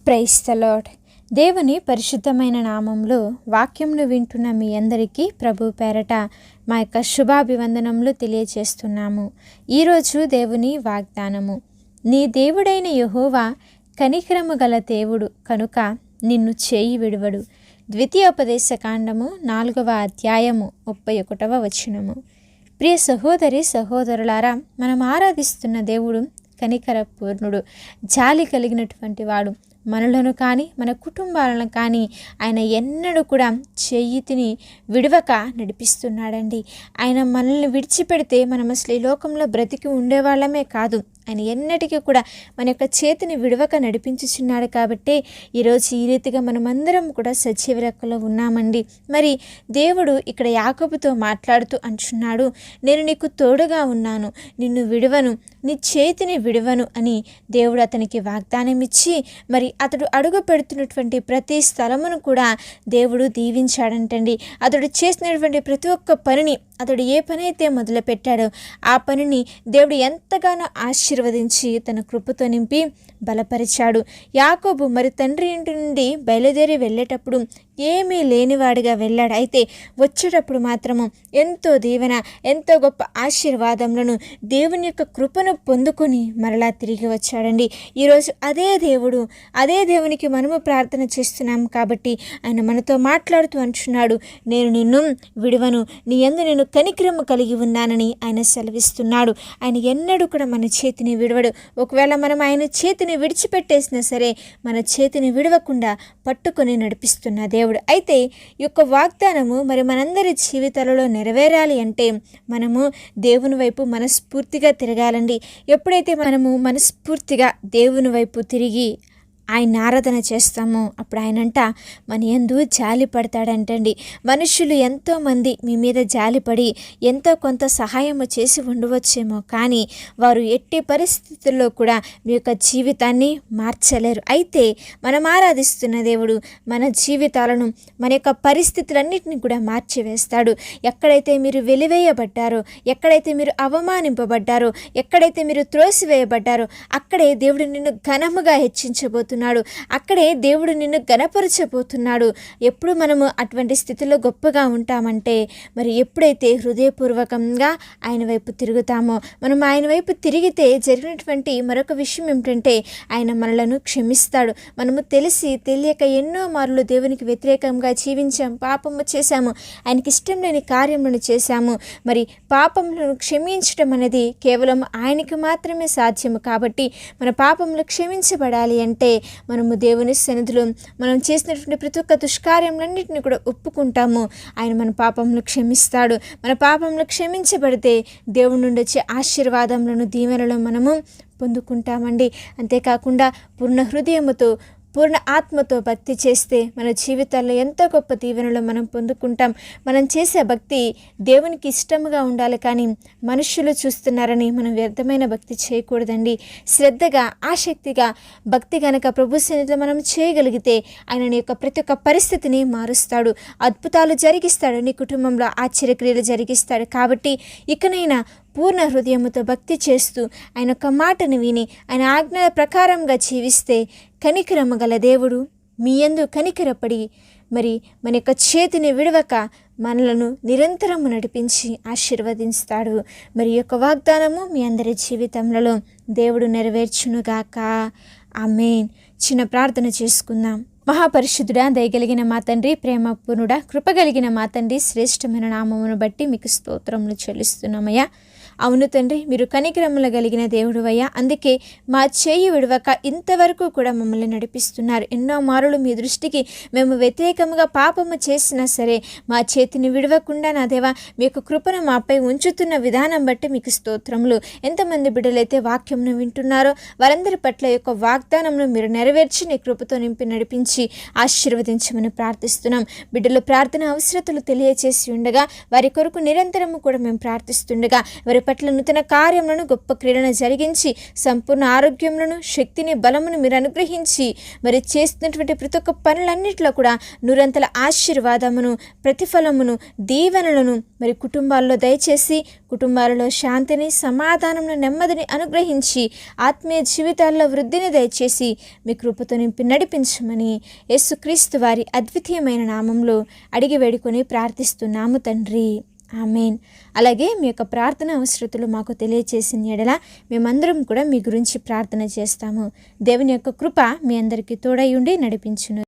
Praise the lord. దేవుని పరిశుద్ధమైన నామంలో వాక్యంను వింటున్న మీ అందరికీ ప్రభు పేరట మా యొక్క శుభాభివందనములు తెలియజేస్తున్నాము. ఈరోజు దేవుని వాగ్దానము, నీ దేవుడైన యెహోవా కనికరము గల దేవుడు కనుక నిన్ను చేయి విడువడు. ద్వితీయోపదేశకాండము 4వ అధ్యాయము 31వ వచనము. ప్రియ సహోదరి సహోదరులారా, మనం ఆరాధిస్తున్న దేవుడు కనికర పూర్ణుడు, జాలి కలిగినటువంటి వాడు. మనలను కానీ మన కుటుంబాలను కానీ ఆయన ఎన్నడూ కూడా చేయితిని విడవక నడిపిస్తున్నాడండి. ఆయన మనల్ని విడిచిపెడితే మనం అసలు ఈ లోకంలో బ్రతికి ఉండేవాళ్ళమే కాదు. ఆయన ఎన్నటికీ కూడా మన యొక్క చేతిని విడవక నడిపించుచున్నాడు. కాబట్టి ఈరోజు ఈ రీతిగా మనమందరం కూడా సజీవ లెక్కలో ఉన్నామండి. మరి దేవుడు ఇక్కడ యాకోబుతో మాట్లాడుతూ అంటున్నాడు, నేను నీకు తోడుగా ఉన్నాను, నిన్ను విడవను, నీ చేతిని విడవను అని దేవుడు అతనికి వాగ్దానం ఇచ్చి, మరి అతడు అడుగు పెడుతున్నటువంటి ప్రతి స్థలమును కూడా దేవుడు దీవించాడంటండి. అతడు చేసినటువంటి ప్రతి ఒక్క పనిని, అతడు ఏ పని అయితే మొదలుపెట్టాడో ఆ పనిని దేవుడు ఎంతగానో ఆశీర్వదించి తన కృపతో నింపి బలపరిచాడు. యాకోబు మరి తండ్రి ఇంటి నుండి బయలుదేరి వెళ్ళేటప్పుడు ఏమీ లేనివాడిగా వెళ్ళాడు. అయితే వచ్చేటప్పుడు మాత్రము ఎంతో దీవెన, ఎంతో గొప్ప ఆశీర్వాదములను, దేవుని యొక్క కృపను పొందుకొని మరలా తిరిగి వచ్చాడండి. ఈరోజు అదే దేవునికి మనము ప్రార్థన చేస్తున్నాం. కాబట్టి ఆయన మనతో మాట్లాడుతూ అంటున్నాడు, నేను నిన్ను విడువను, నీ యందు నేను కనికరము కలిగి ఉన్నానని ఆయన సెలవిస్తున్నాడు. ఆయన ఎన్నడూ కూడా మన చేతిని విడవడు. ఒకవేళ మనం ఆయన చేతిని విడిచిపెట్టేసినా సరే మన చేతిని విడవకుండా పట్టుకొని నడిపిస్తున్న దేవుడు. అయితే ఈ యొక్క వాగ్దానము మరి మనందరి జీవితాలలో నెరవేరాలి అంటే మనము దేవుని వైపు మనస్ఫూర్తిగా తిరగాలండి. ఎప్పుడైతే మనము మనస్ఫూర్తిగా దేవుని వైపు తిరిగి ఆయన ఆరాధన చేస్తామో అప్పుడు ఆయనంట మన యందు జాలి పడతాడంటండి. మనుషులు ఎంతోమంది మీ మీద జాలిపడి ఎంతో కొంత సహాయము చేసి ఉండవచ్చేమో, కానీ వారు ఎట్టి పరిస్థితుల్లో కూడా మీ యొక్క జీవితాన్ని మార్చలేరు. అయితే మనం ఆరాధిస్తున్న దేవుడు మన జీవితాలను, మన యొక్క పరిస్థితులన్నింటినీ కూడా మార్చివేస్తాడు. ఎక్కడైతే మీరు వెలివేయబడ్డారో, ఎక్కడైతే మీరు అవమానింపబడ్డారో, ఎక్కడైతే మీరు త్రోసివేయబడ్డారో అక్కడే దేవుడు నిన్ను ఘనముగా హెచ్చించబోతున్నాడు. అక్కడే దేవుడు నిన్ను గణపరచబోతున్నాడు. ఎప్పుడు మనము అటువంటి స్థితిలో గొప్పగా ఉంటామంటే మరి ఎప్పుడైతే హృదయపూర్వకంగా ఆయన వైపు తిరుగుతామో. మనం ఆయన వైపు తిరిగితే జరిగినటువంటి మరొక విషయం ఏమిటంటే ఆయన మనలను క్షమిస్తాడు. మనము తెలిసి తెలియక ఎన్నో మార్లు దేవునికి వ్యతిరేకంగా జీవించాం, పాపము చేశాము, ఆయనకి ఇష్టం లేని కార్యములను చేశాము. మరి పాపములను క్షమించడం అనేది కేవలం ఆయనకి మాత్రమే సాధ్యము. కాబట్టి మన పాపములు క్షమించబడాలి అంటే మనము దేవుని సన్నిధిలో మనం చేసినటువంటి ప్రతి ఒక్క దుష్కార్యములన్నింటినీ కూడా ఒప్పుకుంటాము. ఆయన మన పాపములు క్షమిస్తాడు. మన పాపములు క్షమించబడితే దేవుడి నుండి వచ్చే ఆశీర్వాదములను, దీవెనలను మనము పొందుకుంటామండి. అంతేకాకుండా పూర్ణ హృదయముతో, పూర్ణ ఆత్మతో భక్తి చేస్తే మన జీవితాల్లో ఎంతో గొప్ప దీవెనలు మనం పొందుకుంటాం. మనం చేసే భక్తి దేవునికి ఇష్టముగా ఉండాలి, కానీ మనుషులు చూస్తున్నారని మనం వ్యర్థమైన భక్తి చేయకూడదండి. శ్రద్ధగా, ఆసక్తిగా భక్తి గనక ప్రభు సన్నిధిలో మనం చేయగలిగితే ఆయన యొక్క ప్రతి ఒక్క పరిస్థితిని మారుస్తాడు, అద్భుతాలు జరిగిస్తాడు, నీ కుటుంబంలో ఆశ్చర్యక్రియలు జరిగిస్తాడు. కాబట్టి ఇకనైనా పూర్ణ హృదయముతో భక్తి చేస్తూ ఆయన యొక్క మాటను విని ఆయన ఆజ్ఞల ప్రకారంగా జీవిస్తే కనికరము గల దేవుడు మీ యందు కనికరపడి మరి మన యొక్క చేతిని విడవక మనలను నిరంతరము నడిపించి ఆశీర్వదిస్తాడు. మరి యొక్క వాగ్దానము మీ అందరి జీవితంలో దేవుడు నెరవేర్చునుగాక. ఆమేన్. చిన్న ప్రార్థన చేసుకుందాం. మహాపరిశుద్ధుడా, దయగలిగిన మా తండ్రి, ప్రేమ పూర్ణుడా, కృపగలిగిన మా తండ్రి, శ్రేష్టమైన నామమును బట్టి మీకు స్తోత్రములు చెల్లిస్తున్నామయ్యా. అవును తండ్రి, మీరు కనికరములు కలిగిన దేవుడు అయ్యా. అందుకే మా చేయి విడవక ఇంతవరకు కూడా మమ్మల్ని నడిపిస్తున్నారు. ఎన్నో మారులు మీ దృష్టికి మేము వ్యతిరేకంగా పాపము చేసినా సరే మా చేతిని విడవకుండా నా దేవా మీ యొక్క కృపను మాపై ఉంచుతున్న విధానం బట్టి మీకు స్తోత్రములు. ఎంతమంది బిడ్డలైతే వాక్యంను వింటున్నారో వారందరి పట్ల యొక్క వాగ్దానంను మీరు నెరవేర్చి నీ కృపతో నింపి నడిపించి ఆశీర్వదించమని ప్రార్థిస్తున్నాం. బిడ్డలు ప్రార్థన అవసరతలు తెలియచేసి ఉండగా వారి కొరకు నిరంతరము కూడా మేము ప్రార్థిస్తుండగా వారి పట్ల నూతన కార్యములను గొప్ప క్రీడను జరిగించి సంపూర్ణ ఆరోగ్యములను శక్తిని బలమును మీరు అనుగ్రహించి మరి చేస్తున్నటువంటి ప్రతి ఒక్క పనులన్నింటిలో కూడా నూరంతల ఆశీర్వాదమును ప్రతిఫలమును దీవెనలను మరి కుటుంబాల్లో దయచేసి కుటుంబాలలో శాంతిని సమాధానమును నెమ్మదిని అనుగ్రహించి ఆత్మీయ జీవితాల్లో వృద్ధిని దయచేసి మీ కృపతో నింపి నడిపించమని యేసుక్రీస్తు వారి అద్వితీయమైన నామంలో అడిగి వేడుకొని ప్రార్థిస్తున్నాము తండ్రి. ఆమెన్. అలాగే మీ యొక్క ప్రార్థన అవసరతలు మాకు తెలియచేసిన ఎడల మేమందరం కూడా మీ గురించి ప్రార్థన చేస్తాము. దేవుని యొక్క కృప మీ అందరికీ తోడై ఉండి నడిపించును.